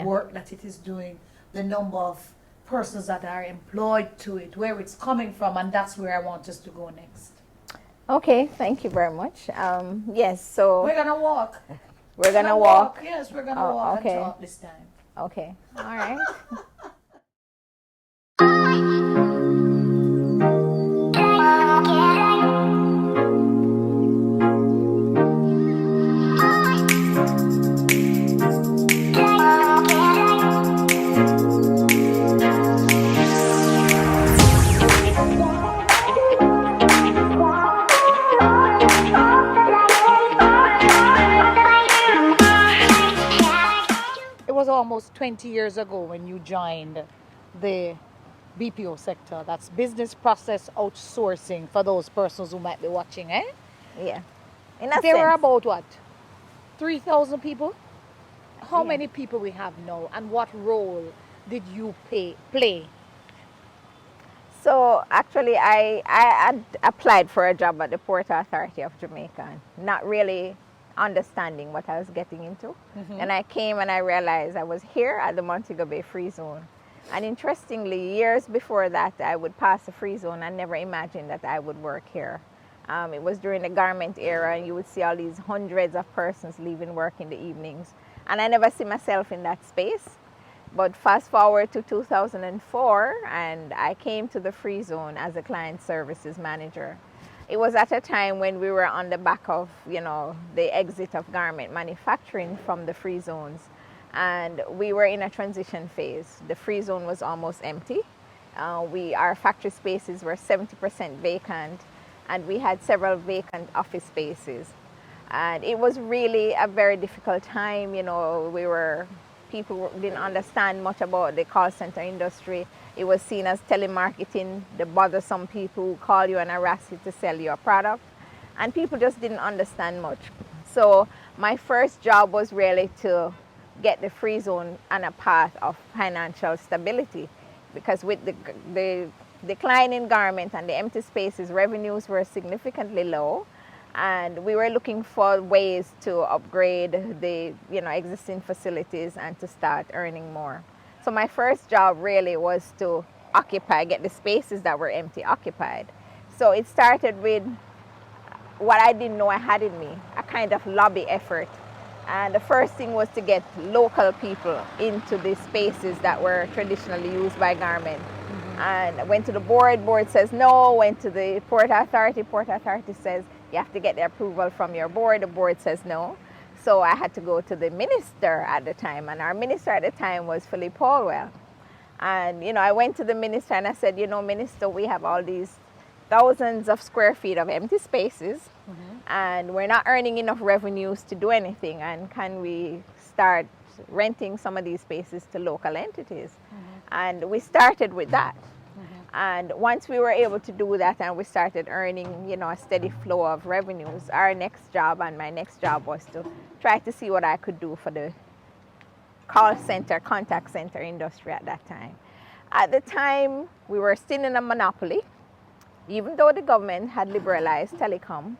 work that it is doing, the number of persons that are employed to it, where it's coming from, and that's where I want us to go next. Okay, thank you very much. Yes, so we're gonna walk. We're gonna walk. Yes, we're gonna walk okay. and talk this time. Okay, all right. It was almost 20 years ago when you joined the BPO sector. That's business process outsourcing, for those persons who might be watching, eh? Yeah. There were about what? 3,000 people? How many people we have now, and what role did you play? So actually I had applied for a job at the Port Authority of Jamaica, not really understanding what I was getting into. And I came and I realized I was here at the Montego Bay Free Zone. And interestingly, years before that, I would pass the free zone. I never imagined that I would work here. It was during the garment era, and you would see all these hundreds of persons leaving work in the evenings. And I never see myself in that space. But fast forward to 2004, and I came to the free zone as a client services manager. It was at a time when we were on the back of, the exit of garment manufacturing from the free zones. And we were in a transition phase. The free zone was almost empty. Our factory spaces were 70% vacant, and we had several vacant office spaces. And it was really a very difficult time. People didn't understand much about the call center industry. It was seen as telemarketing, the bothersome people who call you and harass you to sell you a product. And people just didn't understand much. So my first job was really to get the free zone on a path of financial stability, because with the decline in garment and the empty spaces, revenues were significantly low. And we were looking for ways to upgrade the existing facilities and to start earning more. So my first job really was to get the spaces that were empty occupied. So it started with what I didn't know I had in me, a kind of lobby effort. And the first thing was to get local people into the spaces that were traditionally used by garment. And I went to the board says no. Went to the Port Authority says you have to get the approval from your board. The board says no. So I had to go to the minister at the time, and our minister at the time was Philip Paulwell. And I went to the minister and I said, Minister, we have all these thousands of square feet of empty spaces, and we're not earning enough revenues to do anything, and can we start renting some of these spaces to local entities? And we started with that. And once we were able to do that and we started earning, a steady flow of revenues, my next job was to try to see what I could do for the contact center industry at that time. At the time, we were still in a monopoly. Even though the government had liberalized telecom,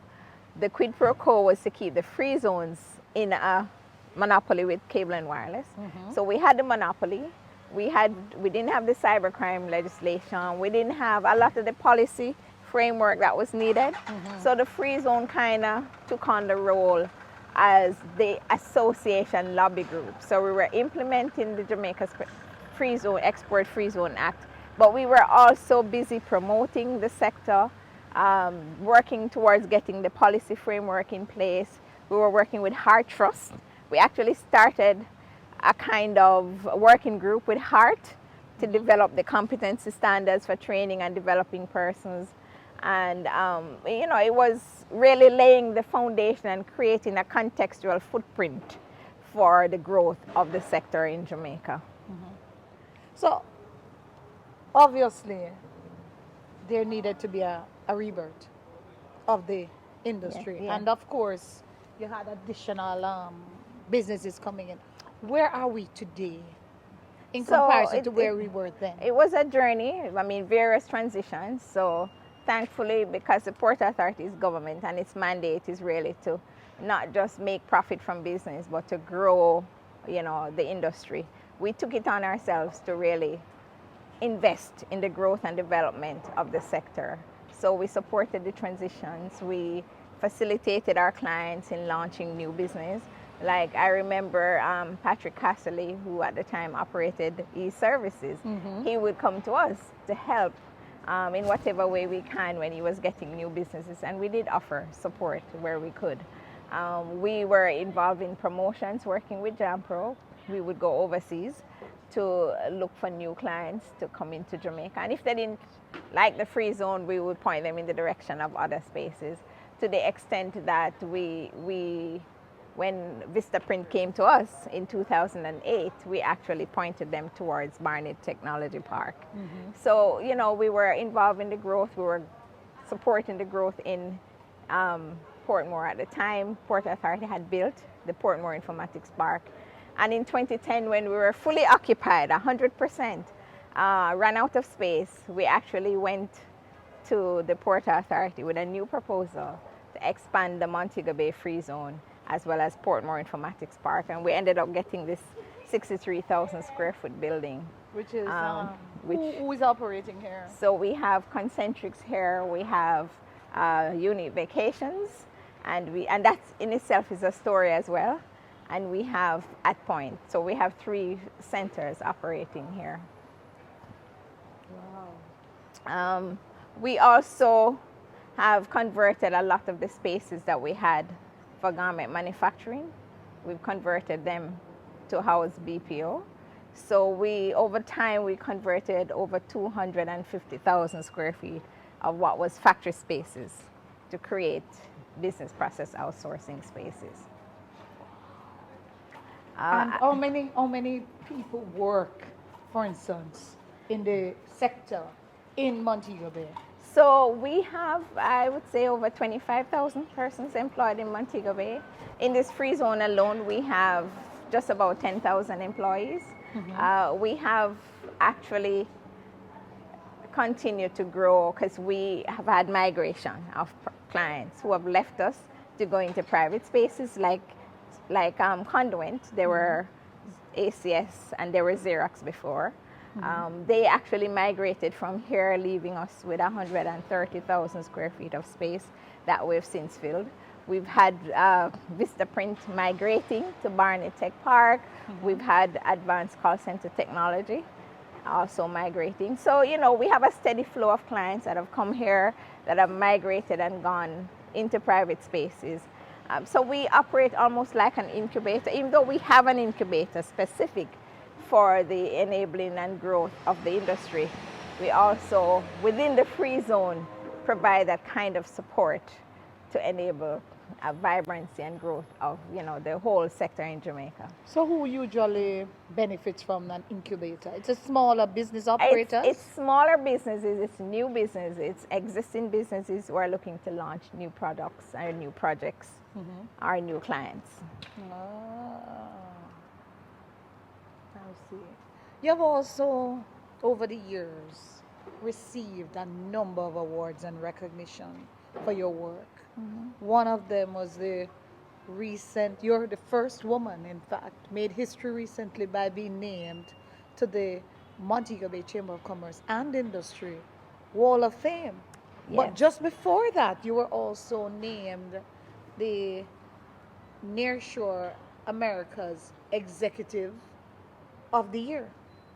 the quid pro quo was to keep the free zones in a monopoly with cable and wireless. So we had the monopoly. We didn't have the cybercrime legislation. We didn't have a lot of the policy framework that was needed. So the free zone kind of took on the role as the association lobby group. So we were implementing the Jamaica's Export Free Zone Act, but we were also busy promoting the sector, working towards getting the policy framework in place. We were working with Heart Trust. We actually started a kind of working group with Heart to develop the competency standards for training and developing persons. And, it was really laying the foundation and creating a contextual footprint for the growth of the sector in Jamaica. So, obviously, there needed to be a rebirth of the industry. And of course, you had additional businesses coming in. Where are we today in comparison to where we were then? It was a journey, various transitions. So thankfully, because the Port Authority is government and its mandate is really to not just make profit from business, but to grow the industry. We took it on ourselves to really invest in the growth and development of the sector. So we supported the transitions. We facilitated our clients in launching new business. Like I remember Patrick Casserly, who at the time operated e-services, he would come to us to help in whatever way we can when he was getting new businesses, and we did offer support where we could. We were involved in promotions, working with JAMPRO. We would go overseas to look for new clients to come into Jamaica, and if they didn't like the free zone, we would point them in the direction of other spaces, to the extent that when Vistaprint came to us in 2008, we actually pointed them towards Barnet Technology Park. So, we were involved in the growth. We were supporting the growth in Portmore at the time. Port Authority had built the Portmore Informatics Park. And in 2010, when we were fully occupied, 100%, ran out of space, we actually went to the Port Authority with a new proposal to expand the Montego Bay Free Zone as well as Portmore Informatics Park, and we ended up getting this 63,000 square foot building. Which is, who is operating here? So we have Concentrics here, we have Unit Vacations, and that in itself is a story as well, and we have At Point. So we have 3 centers operating here. Wow. We also have converted a lot of the spaces that we had for garment manufacturing. We've converted them to house BPO. So over time, we converted over 250,000 square feet of what was factory spaces to create business process outsourcing spaces. And how many people work, for instance, in the sector in Montego Bay? So we have, I would say, over 25,000 persons employed in Montego Bay. In this free zone alone, we have just about 10,000 employees. We have actually continued to grow because we have had migration of clients who have left us to go into private spaces like Conduent. They were ACS and they were Xerox before. They actually migrated from here, leaving us with 130,000 square feet of space that we've since filled. We've had Vistaprint migrating to Barnet Tech Park. We've had Advanced Call Center Technology also migrating. So, we have a steady flow of clients that have come here, that have migrated and gone into private spaces. So we operate almost like an incubator, even though we have an incubator specific for the enabling and growth of the industry. We also, within the free zone, provide that kind of support to enable a vibrancy and growth of the whole sector in Jamaica. So who usually benefits from an incubator? It's a smaller business operators? It's smaller businesses, it's new businesses, it's existing businesses who are looking to launch new products or new projects, or new clients. I see. You have also, over the years, received a number of awards and recognition for your work. One of them was you're the first woman, in fact, made history recently by being named to the Montego Bay Chamber of Commerce and Industry Wall of Fame. Yes. But just before that, you were also named the Nearshore America's Executive of the Year.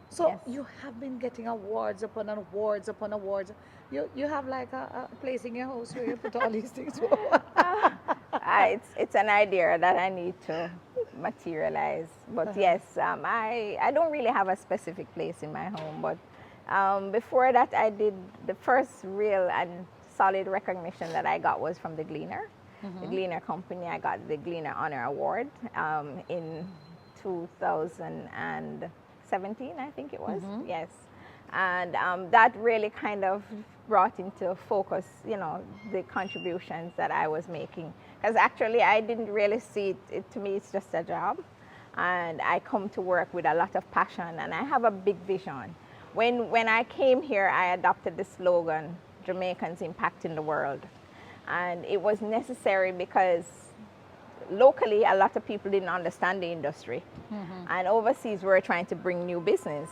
So yes, you have been getting awards upon awards upon awards. You have like a place in your house where you put all these things. It's an idea that I need to materialize. But yes, I don't really have a specific place in my home. But before that, I did the first real and solid recognition that I got was from the Gleaner. The Gleaner company. I got the Gleaner Honor Award in 2017, I think it was. Yes. And that really kind of brought into focus, the contributions that I was making. Because actually, I didn't really see it. To me, it's just a job. And I come to work with a lot of passion, and I have a big vision. When I came here, I adopted the slogan, Jamaicans impacting the world. And it was necessary because locally, a lot of people didn't understand the industry. And overseas, we were trying to bring new business.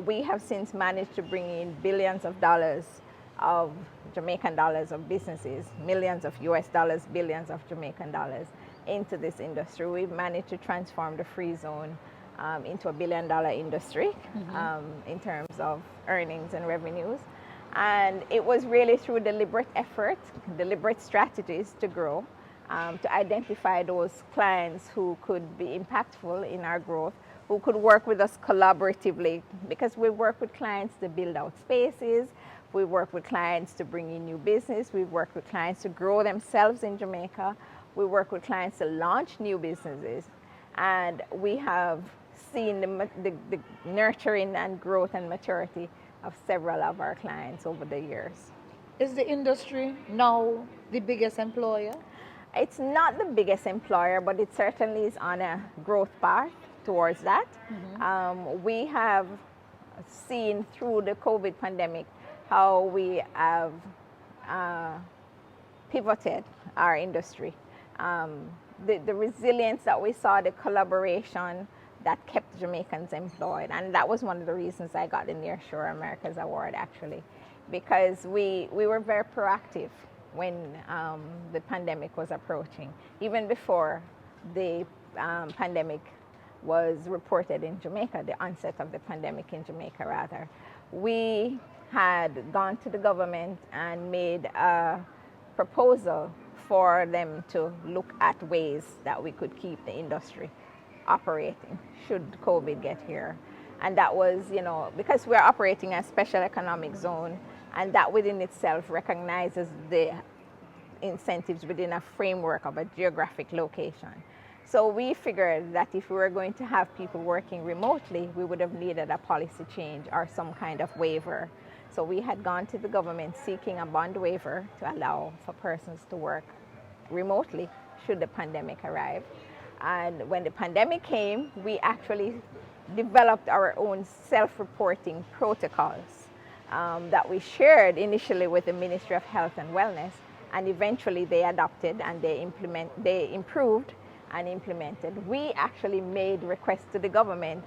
We have since managed to bring in billions of dollars of Jamaican dollars of businesses, millions of US dollars, billions of Jamaican dollars into this industry. We've managed to transform the free zone into $1 billion industry in terms of earnings and revenues. And it was really through deliberate effort, deliberate strategies to grow, to identify those clients who could be impactful in our growth, who could work with us collaboratively, because we work with clients to build out spaces, we work with clients to bring in new business, we work with clients to grow themselves in Jamaica, we work with clients to launch new businesses, and we have seen the nurturing and growth and maturity of several of our clients over the years. Is the industry now the biggest employer? It's not the biggest employer, but it certainly is on a growth path towards that. We have seen through the COVID pandemic how we have pivoted our industry. The resilience that we saw, the collaboration that kept Jamaicans employed, and that was one of the reasons I got the Nearshore Americas Award, actually, because we were very proactive when the pandemic was approaching. Even before the pandemic was reported in Jamaica, the onset of the pandemic in Jamaica rather, we had gone to the government and made a proposal for them to look at ways that we could keep the industry operating should COVID get here. And that was, because we're operating a special economic zone, and that within itself recognizes the incentives within a framework of a geographic location. So we figured that if we were going to have people working remotely, we would have needed a policy change or some kind of waiver. So we had gone to the government seeking a bond waiver to allow for persons to work remotely should the pandemic arrive. And when the pandemic came, we actually developed our own self-reporting protocols that we shared initially with the Ministry of Health and Wellness, and eventually they adopted and they improved and implemented. We actually made requests to the government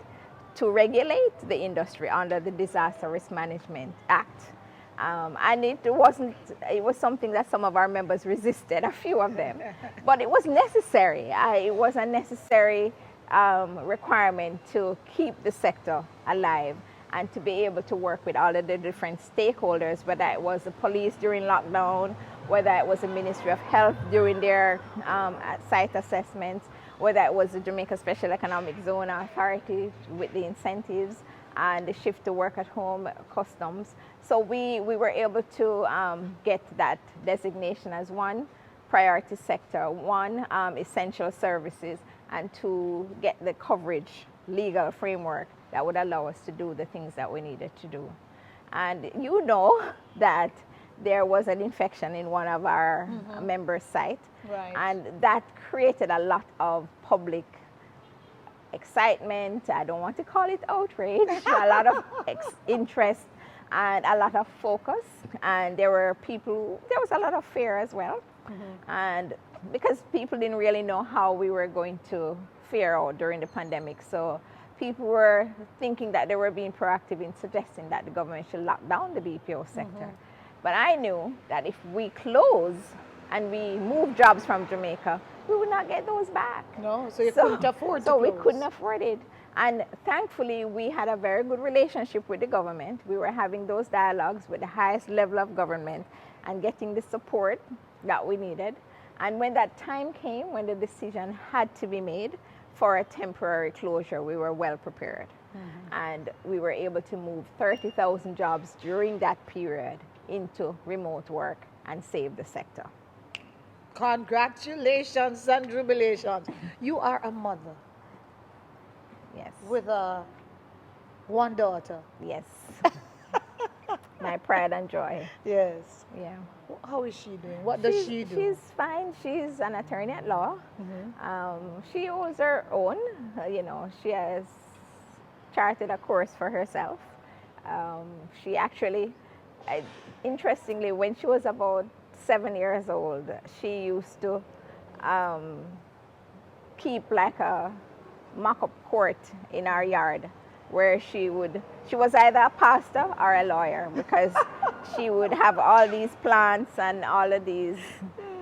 to regulate the industry under the Disaster Risk Management Act. And it was something that some of our members resisted, a few of them, but it was necessary. It was a necessary requirement to keep the sector alive and to be able to work with all of the different stakeholders, whether it was the police during lockdown, whether it was the Ministry of Health during their site assessments, whether it was the Jamaica Special Economic Zone Authority with the incentives and the shift to work at home customs. So we were able to get that designation as one, priority sector, one, essential services, and to get the coverage legal framework that would allow us to do the things that we needed to do. And you know that there was an infection in one of our members' sites, right, and that created a lot of public excitement. I don't want to call it outrage, a lot of interest and a lot of focus. And there was a lot of fear as well. And because people didn't really know how we were going to fare out during the pandemic. So people were thinking that they were being proactive in suggesting that the government should lock down the BPO sector. But I knew that if we close and we move jobs from Jamaica, we would not get those back. No, so you couldn't afford to So we close. couldn't afford it. And thankfully, we had a very good relationship with the government. We were having those dialogues with the highest level of government and getting the support that we needed. And when that time came, when the decision had to be made for a temporary closure, we were well prepared. And we were able to move 30,000 jobs during that period into remote work and save the sector. Congratulations and jubilations. You are a mother. Yes. With one daughter. Yes. My pride and joy. Yes. Yeah. How is she doing? What does she do? She's fine. She's an attorney at law. She owns her own. She has charted a course for herself. She actually, interestingly, when she was about 7 years old, she used to um, keep like a mock-up court in our yard where she was either a pastor or a lawyer, because she would have all these plants and all of these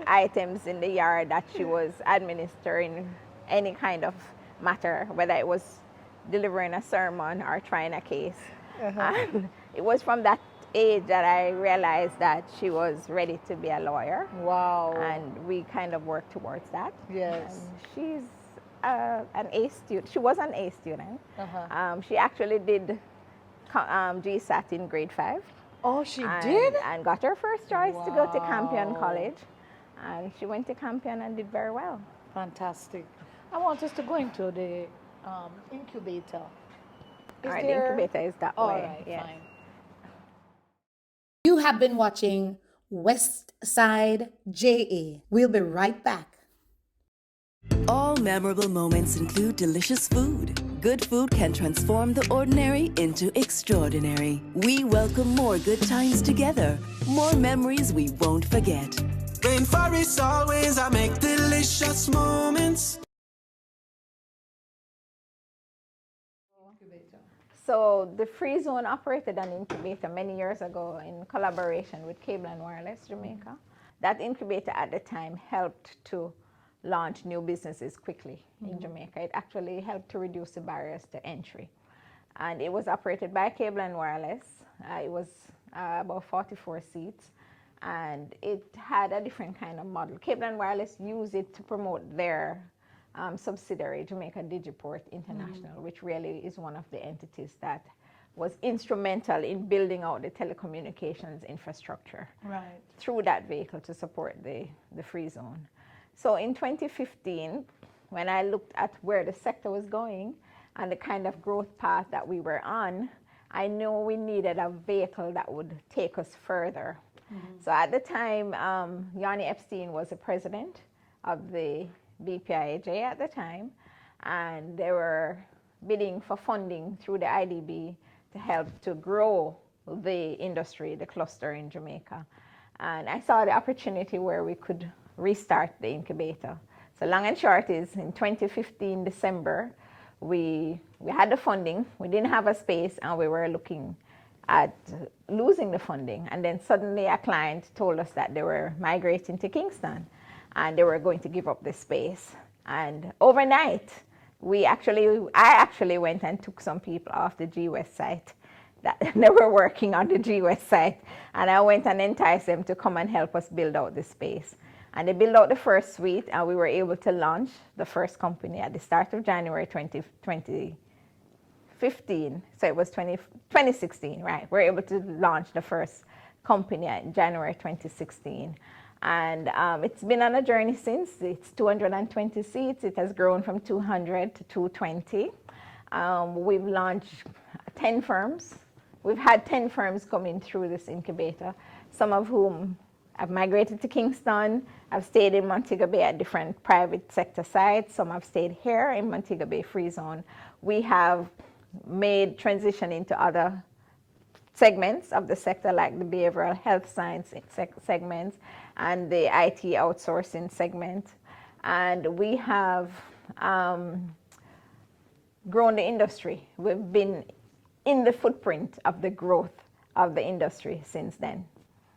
items in the yard that she was administering any kind of matter, whether it was delivering a sermon or trying a case. And it was from that age that I realized that she was ready to be a lawyer. Wow. And we kind of worked towards that. Yes. And she's an A student. She was an A student. She actually did GSAT in grade 5. Oh, she did? And got her first choice to go to Campion College. And she went to Campion and did very well. Fantastic. I want us to go into the incubator. All right, the incubator is that way. All right, yes. fine. You have been watching West Side JA. We'll be right back. All memorable moments include delicious food. Good food can transform the ordinary into extraordinary. We welcome more good times together, more memories we won't forget. Rainforests always I make delicious moments. So the Free Zone operated an incubator many years ago in collaboration with Cable and Wireless Jamaica. That incubator at the time helped to launch new businesses quickly in Jamaica. It actually helped to reduce the barriers to entry. And it was operated by Cable and Wireless. It was about 44 seats, and it had a different kind of model. Cable and Wireless used it to promote their subsidiary, Jamaica Digiport International, which really is one of the entities that was instrumental in building out the telecommunications infrastructure through that vehicle to support the Free Zone. So in 2015, when I looked at where the sector was going and the kind of growth path that we were on, I knew we needed a vehicle that would take us further. So at the time, Yanni Epstein was the president of the BPIJ at the time, and they were bidding for funding through the IDB to help to grow the industry, the cluster in Jamaica. And I saw the opportunity where we could restart the incubator. So long and short is, in 2015 December, we had the funding, we didn't have a space, and we were looking at losing the funding. And then suddenly a client told us that they were migrating to Kingston and they were going to give up the space. And overnight, I actually went and took some people off the G West site that they were working on the G West site, and I went and enticed them to come and help us build out the space. And they built out the first suite, and we were able to launch the first company at the start of January 2015. So it was 2016, right? We were able to launch the first company in January 2016. And it's been on a journey since. It's 220 seats. It has grown from 200 to 220. We've launched 10 firms. We've had 10 firms coming through this incubator, some of whom have migrated to Kingston, have stayed in Montego Bay at different private sector sites. Some have stayed here in Montego Bay Free Zone. We have made transition into other segments of the sector, like the behavioral health science segments and the IT outsourcing segment. And we have grown the industry. We've been in the footprint of the growth of the industry since then.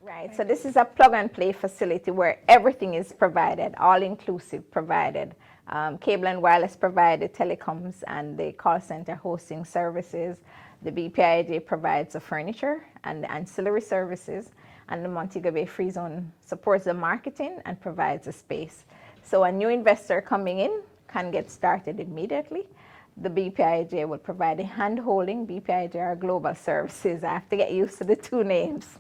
Right, so this is a plug and play facility where everything is provided, all inclusive provided. Cable and Wireless provide the telecoms and the call center hosting services. The BPIJ provides the furniture and the ancillary services, and the Montego Bay Free Zone supports the marketing and provides the space. So a new investor coming in can get started immediately. The BPIJ will provide the hand-holding. BPIJ are global services. I have to get used to the two names.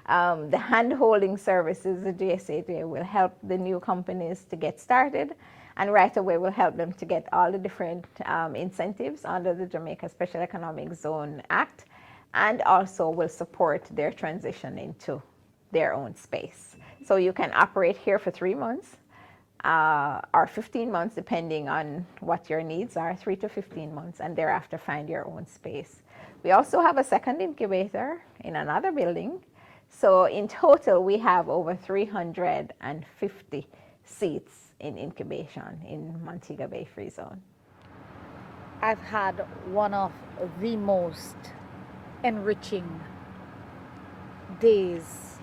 The hand-holding services, the GSAJ, will help the new companies to get started, and right away will help them to get all the different incentives under the Jamaica Special Economic Zone Act, and also will support their transition into their own space. So you can operate here for 3 months or 15 months, depending on what your needs are, 3 to 15 months, and thereafter find your own space. We also have a second incubator in another building. So in total, we have over 350 seats in incubation in Montego Bay Free Zone. I've had one of the most enriching days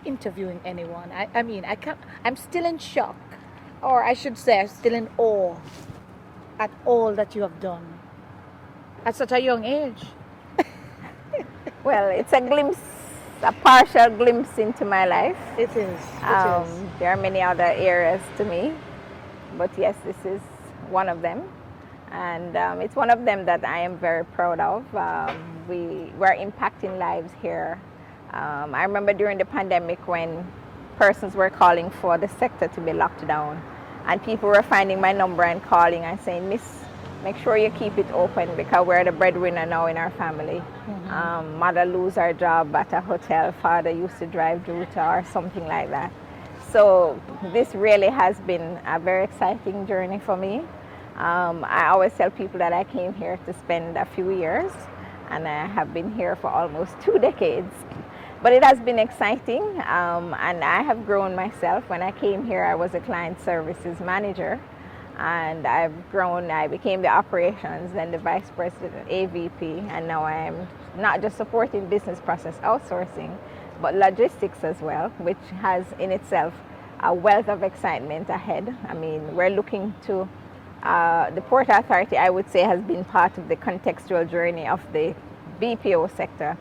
interviewing anyone. I mean, I can't, I'm still in shock, or I should say, I'm still in awe at all that you have done at such a young age. Well, it's a glimpse, a partial glimpse into my life. It is. It is. There are many other areas to me, but yes, this is one of them. And it's one of them that I am very proud of. We're impacting lives here. I remember during the pandemic when persons were calling for the sector to be locked down, and people were finding my number and calling and saying, "Miss, make sure you keep it open because we're the breadwinner now in our family. Mother lose her job at a hotel, father used to drive Ruta or something like that." So this really has been a very exciting journey for me. I always tell people that I came here to spend a few years, and I have been here for almost 2 decades. But it has been exciting, and I have grown myself. When I came here, I was a client services manager, and I've grown. I became the operations, then the vice president, AVP, and now I'm not just supporting business process outsourcing, but logistics as well, which has in itself a wealth of excitement ahead. I mean, we're looking to the Port Authority, I would say, has been part of the contextual journey of the BPO sector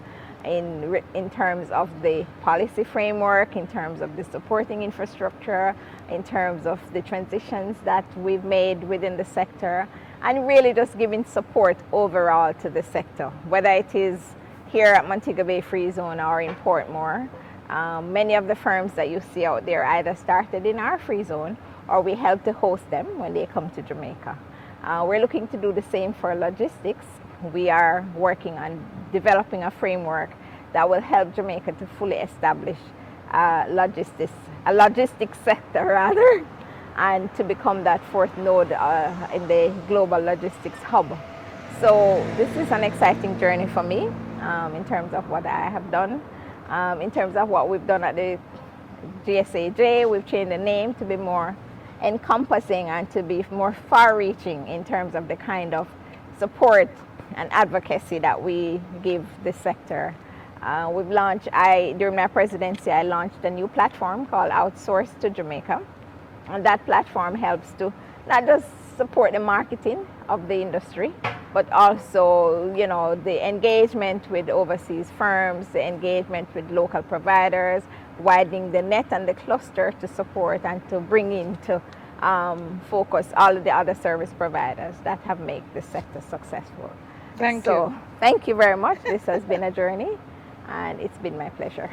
in terms of the policy framework, in terms of the supporting infrastructure, in terms of the transitions that we've made within the sector, and really just giving support overall to the sector, whether it is here at Montego Bay Free Zone or in Portmore. Many of the firms that you see out there either started in our free zone or we help to host them when they come to Jamaica. We're looking to do the same for logistics. We are working on developing a framework that will help Jamaica to fully establish a logistics sector rather, and to become that fourth node in the global logistics hub. So this is an exciting journey for me in terms of what I have done. In terms of what we've done at the GSAJ, we've changed the name to be more encompassing and to be more far-reaching in terms of the kind of support and advocacy that we give this sector. We've launched, during my presidency, I launched a new platform called Outsource to Jamaica. And that platform helps to not just support the marketing of the industry, but also, you know, the engagement with overseas firms, the engagement with local providers, widening the net and the cluster to support and to bring in to focus all of the other service providers that have made this sector successful. Thank you. Thank you very much. This has been a journey, and it's been my pleasure.